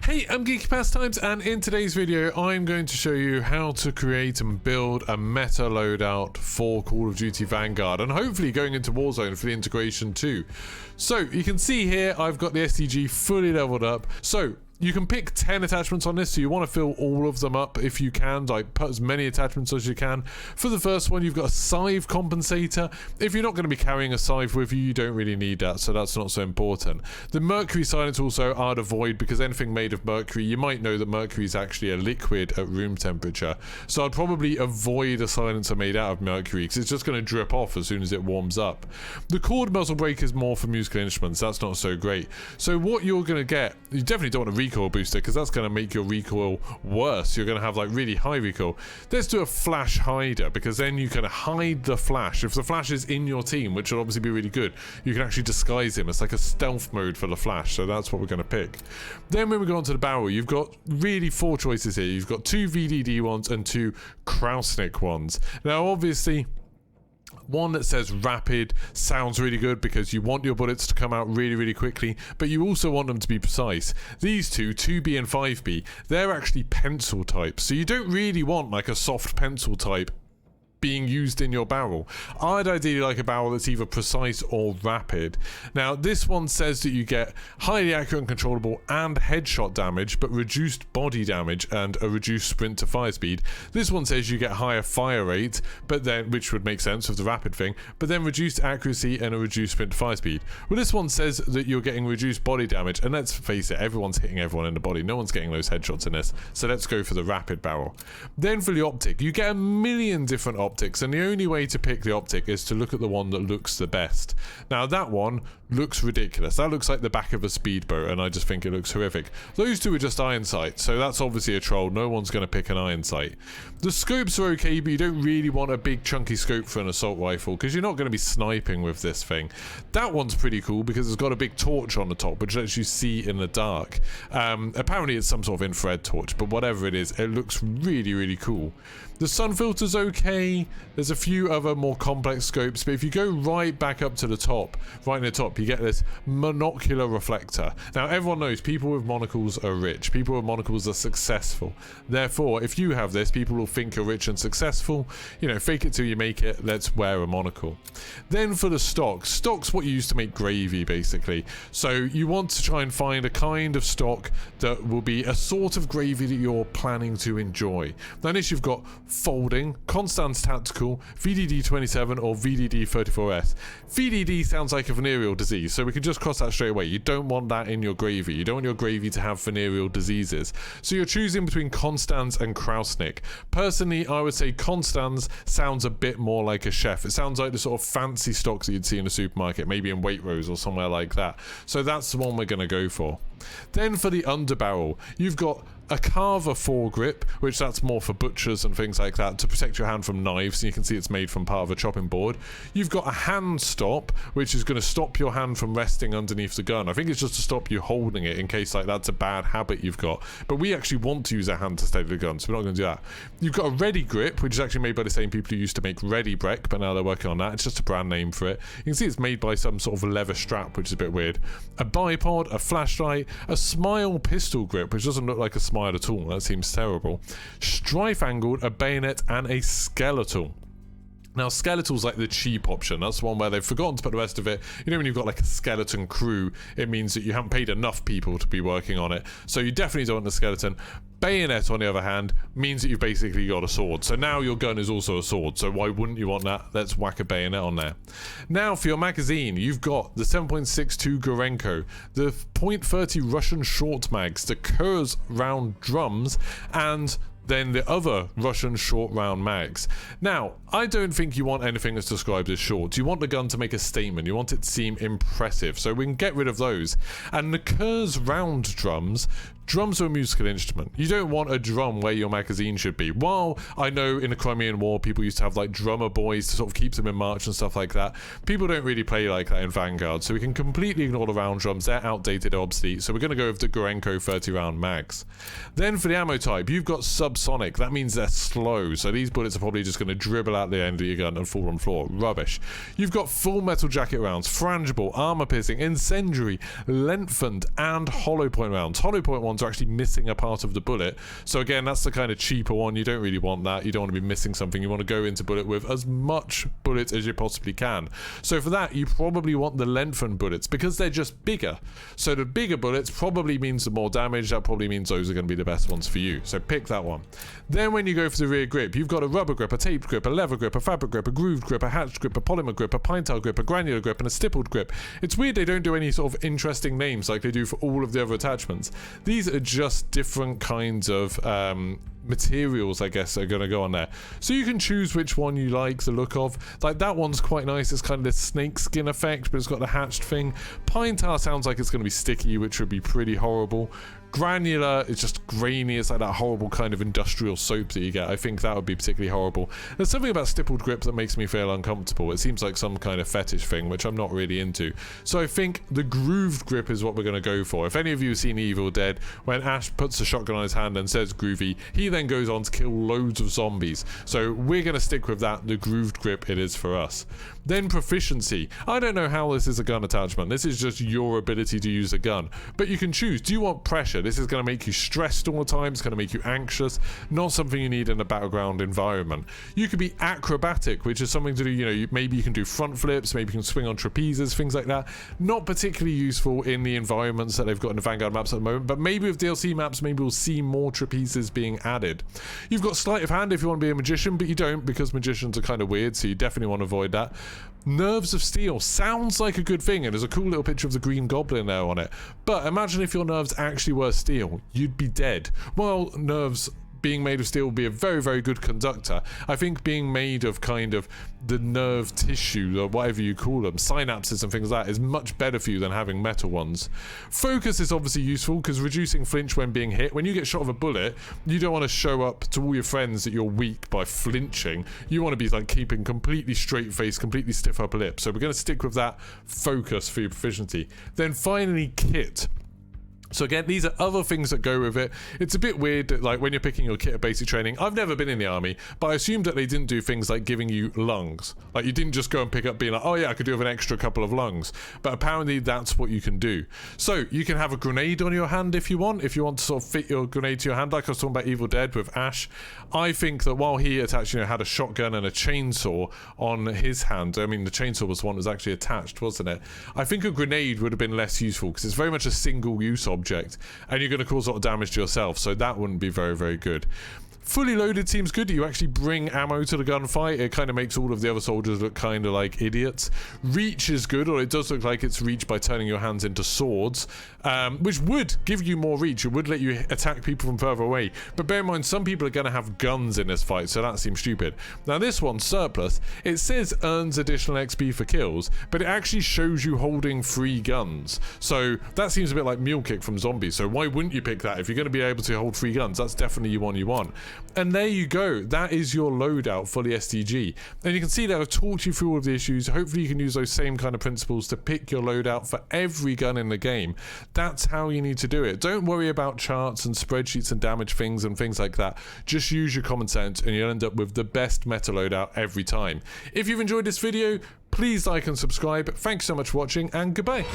Hey, I'm Geeky Pastimes, and in today's video I'm going to show you how to create and build a meta loadout for Call of Duty Vanguard, and hopefully going into Warzone for the integration too. So you can see here I've got the SDG fully leveled up. So you can pick 10 attachments on this, so you want to fill all of them up if you can, like put as many attachments as you can. For the first one, you've got a scythe compensator. If you're not going to be carrying a scythe with you, you don't really need that, so that's not so important. The mercury silence also I'd avoid, because anything made of mercury, you might know that mercury is actually a liquid at room temperature, so I'd probably avoid a silencer made out of mercury, because it's just going to drip off as soon as it warms up. The cord muzzle brake is more for musical instruments, that's not so great. So what you're going to get, you definitely don't want a recoil booster, because that's going to make your recoil worse. You're going to have like really high recoil. Let's do a flash hider, because then you can hide the flash. If the flash is in your team, which will obviously be really good, you can actually disguise him. It's like a stealth mode for the flash, so that's what we're going to pick. Then when we go on to the barrel, you've got really 4 choices here. You've got 2 VDD ones and 2 Krausnik ones. Now obviously one that says rapid sounds really good because you want your bullets to come out really quickly, but you also want them to be precise. These two, 2B and 5B, they're actually pencil types, so you don't really want like a soft pencil type being used in your barrel. I'd ideally like a barrel that's either precise or rapid. Now this one says that you get highly accurate and controllable and headshot damage, but reduced body damage and a reduced sprint to fire speed. This one says you get higher fire rate, but then, which would make sense with the rapid thing, but then reduced accuracy and a reduced sprint to fire speed. Well, this one says that you're getting reduced body damage, and let's face it, everyone's hitting everyone in the body. No one's getting those headshots in this, so let's go for the rapid barrel. Then for the optic, you get a million different optics, and the only way to pick the optic is to look at the one that looks the best. Now that one looks ridiculous. That looks like the back of a speedboat, and I just think it looks horrific. Those two are just iron sight, so that's obviously a troll. No one's going to pick an iron sight. The scopes are okay, but you don't really want a big chunky scope for an assault rifle, because you're not going to be sniping with this thing. That one's pretty cool because it's got a big torch on the top which lets you see in the dark. Apparently it's some sort of infrared torch, but whatever it is, it looks really cool. The sun filter's okay. There's a few other more complex scopes, but if you go right back up to the top, right in the top, you get this monocular reflector. Now everyone knows people with monocles are rich. People with monocles are successful. Therefore, if you have this, people will think you're rich and successful. You know, fake it till you make it. Let's wear a monocle. Then for the stock. Stock's what you use to make gravy, basically. So you want to try and find a kind of stock that will be a sort of gravy that you're planning to enjoy. Now this you've got folding, Constance Tactical, VDD-27 or VDD-34S. VDD sounds like a venereal disease, so we can just cross that straight away. You don't want that in your gravy. You don't want your gravy to have venereal diseases. So you're choosing between Constance and Krausnik. Personally, I would say Constance sounds a bit more like a chef. It sounds like the sort of fancy stocks that you'd see in a supermarket, maybe in Waitrose or somewhere like that. So that's the one we're going to go for. Then for the underbarrel, you've got a carver foregrip, which that's more for butchers and things like that, to protect your hand from knives, and you can see it's made from part of a chopping board. You've got a hand stop, which is going to stop your hand from resting underneath the gun. I think it's just to stop you holding it in case like that's a bad habit you've got, but we actually want to use a hand to steady the gun, so we're not going to do that. You've got a ready grip, which is actually made by the same people who used to make Ready Break, but now they're working on that. It's just a brand name for it. You can see it's made by some sort of leather strap, which is a bit weird. A bipod, a flashlight, a smile pistol grip, which doesn't look like a smile at all. That seems terrible. Strife angled, a bayonet, and a skeletal. Now, skeletal's like the cheap option. That's the one where they've forgotten to put the rest of it. You know, when you've got like a skeleton crew, it means that you haven't paid enough people to be working on it. So you definitely don't want the skeleton. Bayonet, on the other hand, means that you've basically got a sword. So now your gun is also a sword. So why wouldn't you want that? Let's whack a bayonet on there. Now for your magazine, you've got the 7.62 Gorenko, the .30 Russian short mags, the Kurz round drums, and then the other Russian short round mags. Now, I don't think you want anything that's described as short. You want the gun to make a statement. You want it to seem impressive, so we can get rid of those. And the Kurz round drums are a musical instrument. You don't want a drum where your magazine should be. While I know in the Crimean War people used to have like drummer boys to sort of keep them in march and stuff like that, people don't really play like that in Vanguard, so we can completely ignore the round drums. They're outdated, obsolete, so we're going to go with the Gorenko 30 round mags. Then for the ammo type, you've got subsonic. That means they're slow, so these bullets are probably just going to dribble out the end of your gun and fall on the floor. Rubbish. You've got full metal jacket rounds, frangible, armor piercing, incendiary, lengthened, and hollow point rounds. Hollow point ones ones are actually missing a part of the bullet. So again, that's the kind of cheaper one. You don't really want that. You don't want to be missing something. You want to go into bullet with as much bullets as you possibly can. So for that, you probably want the lengthened bullets because they're just bigger. So the bigger bullets probably means the more damage. That probably means those are going to be the best ones for you. So pick that one. Then when you go for the rear grip, you've got a rubber grip, a taped grip, a leather grip, a fabric grip, a grooved grip, a hatched grip, a polymer grip, a pine tar grip, a granular grip, and a stippled grip. It's weird they don't do any sort of interesting names like they do for all of the other attachments. These are just different kinds of materials, I guess, are going to go on there. So you can choose which one you like the look of. Like that one's quite nice. It's kind of this snake skin effect, but it's got the hatched thing. Pine tar sounds like it's going to be sticky, which would be pretty horrible. Granular is just grainy. It's like that horrible kind of industrial soap that you get. I think that would be particularly horrible. There's something about stippled grip that makes me feel uncomfortable. It seems like some kind of fetish thing, which I'm not really into. So I think the grooved grip is what we're going to go for. If any of you have seen Evil Dead, when Ash puts a shotgun on his hand and says groovy, he then goes on to kill loads of zombies. So we're going to stick with that. The grooved grip it is for us. Then proficiency. I don't know how this is a gun attachment. This is just your ability to use a gun. But you can choose. Do you want pressure? This is going to make you stressed all the time. It's going to make you anxious. Not something you need in a battleground environment. You could be acrobatic, which is something to do, you know, maybe you can do front flips, maybe you can swing on trapezes, things like that. Not particularly useful in the environments that they've got in the Vanguard maps at the moment, but maybe with DLC maps, maybe we'll see more trapezes being added. You've got sleight of hand if you want to be a magician, but you don't because magicians are kind of weird, so you definitely want to avoid that. Nerves of steel sounds like a good thing, and there's a cool little picture of the Green Goblin there on it. But imagine if your nerves actually were steel. You'd be dead. Well, nerves being made of steel would be a very, very good conductor. I think being made of kind of the nerve tissue, or whatever you call them, synapses and things like that, is much better for you than having metal ones. Focus is obviously useful because reducing flinch when being hit. When you get shot with a bullet, you don't want to show up to all your friends that you're weak by flinching. You want to be like keeping completely straight face, completely stiff upper lip. So we're going to stick with that focus for your proficiency. Then finally, kit. So again, these are other things that go with it. It's a bit weird that, like, when you're picking your kit of basic training, I've never been in the army, but I assumed that they didn't do things like giving you lungs. Like, you didn't just go and pick up being like, oh yeah, I could do with an extra couple of lungs. But apparently that's what you can do. So you can have a grenade on your hand if you want to sort of fit your grenade to your hand, like I was talking about Evil Dead with Ash. I think that while he attached, you know, had a shotgun and a chainsaw on his hand, I mean, the chainsaw was the one that was actually attached, wasn't it? I think a grenade would have been less useful because it's very much a single-use object, and you're going to cause a lot of damage to yourself, so that wouldn't be very, very good. Fully loaded seems good. You actually bring ammo to the gunfight. It kind of makes all of the other soldiers look kind of like idiots. Reach is good, or it does look like it's reach by turning your hands into swords, which would give you more reach. It would let you attack people from further away. But bear in mind, some people are going to have guns in this fight, so that seems stupid. Now this one, surplus, it says earns additional XP for kills, but it actually shows you holding 3 guns. So that seems a bit like Mule Kick from Zombies. So why wouldn't you pick that? If you're going to be able to hold 3 guns, that's definitely one you want. And there you go. That is your loadout for the STG. And you can see that I've talked you through all of the issues. Hopefully you can use those same kind of principles to pick your loadout for every gun in the game. That's how you need to do it. Don't worry about charts and spreadsheets and damage things and things like that. Just use your common sense and you'll end up with the best meta loadout every time. If you've enjoyed this video, please like and subscribe. Thanks so much for watching, and goodbye.